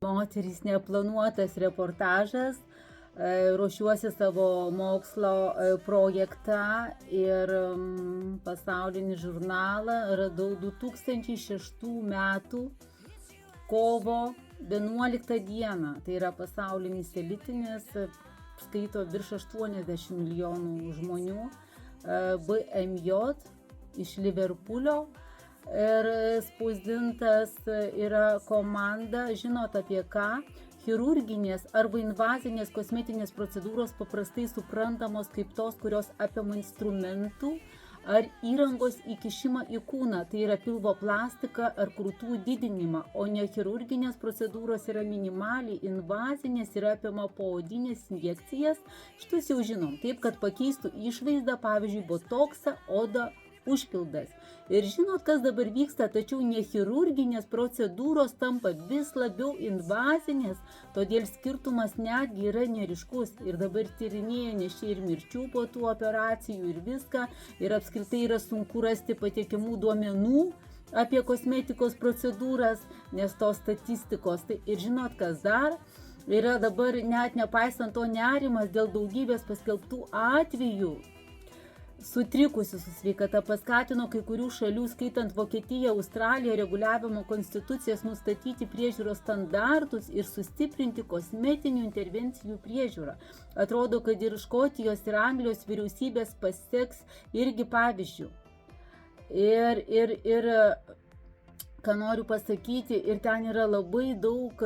Moterys neplanuotas reportažas, ruošiuosi savo mokslo projektą ir pasaulinį žurnalą radau 2006 metų kovo 11 dieną. Tai yra pasaulinis elitinis, skaito virš 80 milijonų žmonių, BMJ iš Liverpulio. Ir spausdintas yra komanda, žinot apie ką, chirurginės arba invazinės kosmetinės procedūros paprastai suprantamos kaip tos, kurios apima instrumentų ar įrangos įkišimą į kūną, tai yra pilvo plastiką ar krūtų didinimą, o ne chirurginės procedūros yra minimaliai invazinės ir apima poodinės injekcijas, šitus jau žinom, taip kad pakeistų išvaizdą, pavyzdžiui, botoksą, odą, užpildas. Ir žinot, kas dabar vyksta, tačiau nechirurginės procedūros tampa vis labiau invazinės, todėl skirtumas netgi yra neryškus. Ir dabar tyrinėja, nes čia ir mirčių po tų operacijų ir viską, ir apskritai yra sunku rasti patikimų duomenų apie kosmetikos procedūras, nes tos statistikos. Tai ir žinot, kas dar? Yra dabar net nepaisant to nerimas dėl daugybės paskelbtų atvejų, sutrikusi su sveikata paskatino kai kurių šalių, skaitant Vokietiją, Australiją, reguliavimo konstitucijas nustatyti priežiūros standartus ir sustiprinti kosmetinių intervencijų priežiūrą. Atrodo, kad ir Škotijos ir Anglijos vyriausybės paseks irgi pavyzdžių. Ir ką noriu pasakyti, ir ten yra labai daug,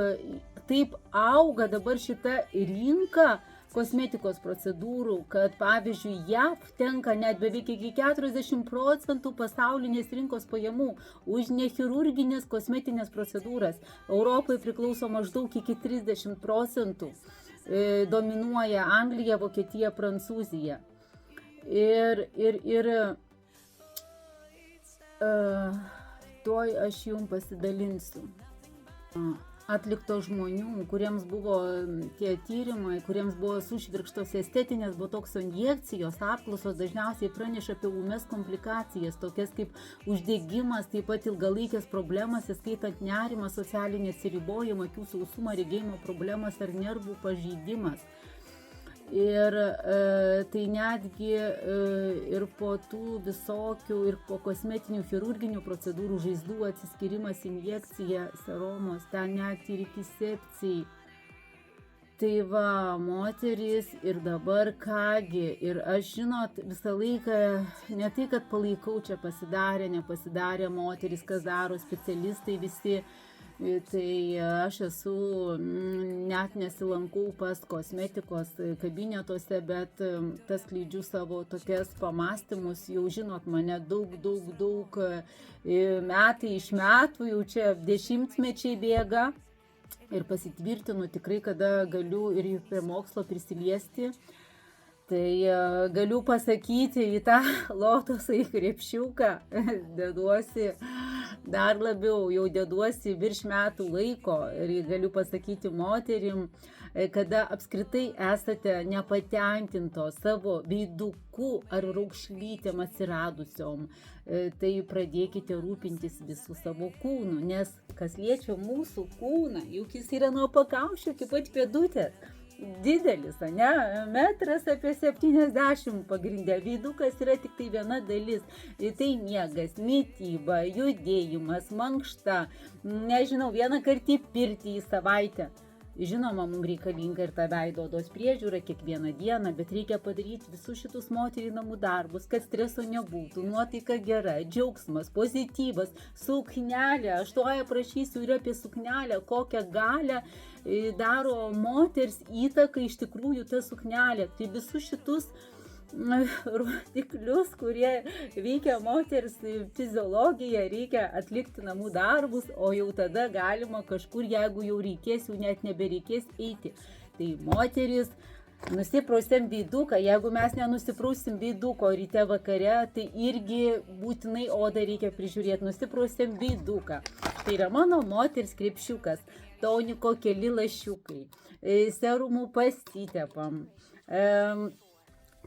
taip auga dabar šita rinka kosmetikos procedūrų, kad pavyzdžiui JAV tenka net beveik iki 40% pasaulinės rinkos pajamų už nechirurginės kosmetinės procedūras. Europai priklauso maždaug iki 30%. Dominuoja Anglija, Vokietija, Prancūzija. Tuoj aš jums pasidalinsiu. Atlikto žmonių, kuriems buvo tie tyrimai, kuriems buvo sušvirkštos estetinės botokso injekcijos, apklausos dažniausiai praneša apie ūmes komplikacijas, tokias kaip uždegimas, taip pat ilgalaikės problemas, įskaitant nerimą, socialinį atsiribojimą, akių sausumą, regėjimo problemas ar nervų pažeidimas. Ir tai netgi ir po tų visokių, ir po kosmetinių chirurginių procedūrų, žaizdų atsiskyrimas, injekcija, seromos, ten net ir iki sepcijai. Tai va, moterys ir dabar kągi, ir aš žinot, visą laiką ne tai, kad palaikau čia pasidarė, nepasidarė moterys, kas daro specialistai visi, tai aš esu, net nesilankau pas kosmetikos kabinetuose, bet tas skleidžiu savo tokias pamąstymus, jau žinot mane daug metai iš metų, jau čia dešimtmečiai bėga ir pasitvirtinu tikrai, kada galiu ir prie mokslo prisiliesti. Tai galiu pasakyti, į tą lotosą į krepšiuką deduosi dar labiau, jau deduosi virš metų laiko ir galiu pasakyti moterim, kada apskritai esate nepatenkintos savo veiduku ar raukšlytėm atsiradusiom, tai pradėkite rūpintis visų savo kūnu, nes kas liečia mūsų kūną, juk jis yra nuo pakaušio iki pat pėdutės. Didelis, ne? Metras apie 70 pagrindė. Veidukas yra tik tai viena dalis. Tai miegas, mityba, judėjimas, mankšta. Nežinau, vieną kartą į pirtį į savaitę. Žinoma, mums reikalinga ir ta veido odos priežiūra kiekvieną dieną, bet reikia padaryti visus šitus moterį namų darbus, kad streso nebūtų, nuotaika gera, džiaugsmas, pozityvas, suknelė. Aš tuoj aprašysiu ir apie suknelę, kokią galią daro moters įtaką iš tikrųjų ta suknelė. Tai visus šitus rodiklius, kurie veikia moters fiziologiją, reikia atlikti namų darbus, o jau tada galima kažkur, jeigu jau reikės, jau net nebereikės eiti. Tai moteris, nusiprausim veiduką, jeigu mes nenusiprausim veiduko ryte vakare, tai irgi būtinai odą reikia prižiūrėti, nusiprausim veiduką. Tai yra mano moters krepšiukas, toniko keli lašiukai, serumų pasitepam,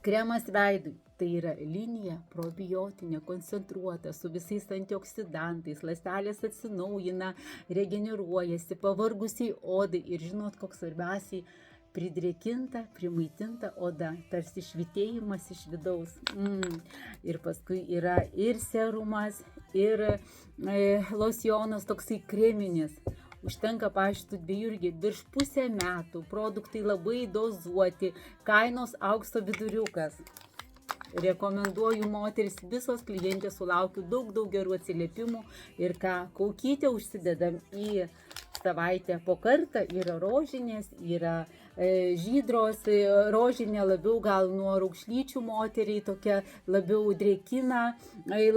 kremas veidui. Tai yra linija probiotinė, koncentruota, su visais antioksidantais, ląstelės atsinaujina, regeneruojasi, pavargusiai odai ir žinot, koks svarbiausiai, pridrėkinta, primaitinta oda, tarsi švytėjimas iš vidaus. Ir paskui yra ir serumas, ir losjonas toksai kreminis. Užtenka, pavyzdžiui, dviejų irgi virš pusę metų, produktai labai dozuoti, kainos aukso viduriukas. Rekomenduoju moteris, visos klientės sulaukiu daug gerų atsiliepimų ir ką, kaukytę užsidedam į savaitę po kartą, yra rožinės, yra žydros, rožinė labiau gal nuo raukšlyčių moteriai, tokia labiau drėkina,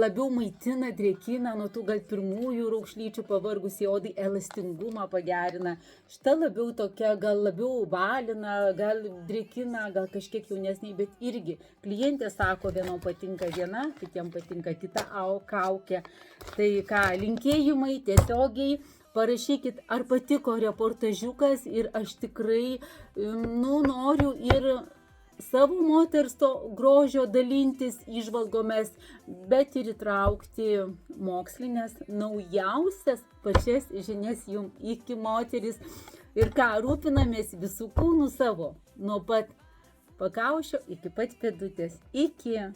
labiau maitina, drėkina, nuo tų gal pirmųjų raukšlyčių pavargusiai odai elastingumą pagerina. Šita labiau tokia, gal labiau balina, gal drėkina, gal kažkiek jaunesniai, bet irgi klientė sako, vienom patinka viena, kitiem patinka kita kaukė. Tai ką, linkėjimai tiesiogiai. Parašykit, ar patiko reportažiukas ir aš tikrai noriu ir savo moters to grožio dalintis įžvalgomis, bet ir įtraukti mokslinės naujausias pačias žinias jums iki moteris. Ir ką, rūpinamės visų kūnų savo, nuo pat pakaušio iki pat pėdutės. Iki.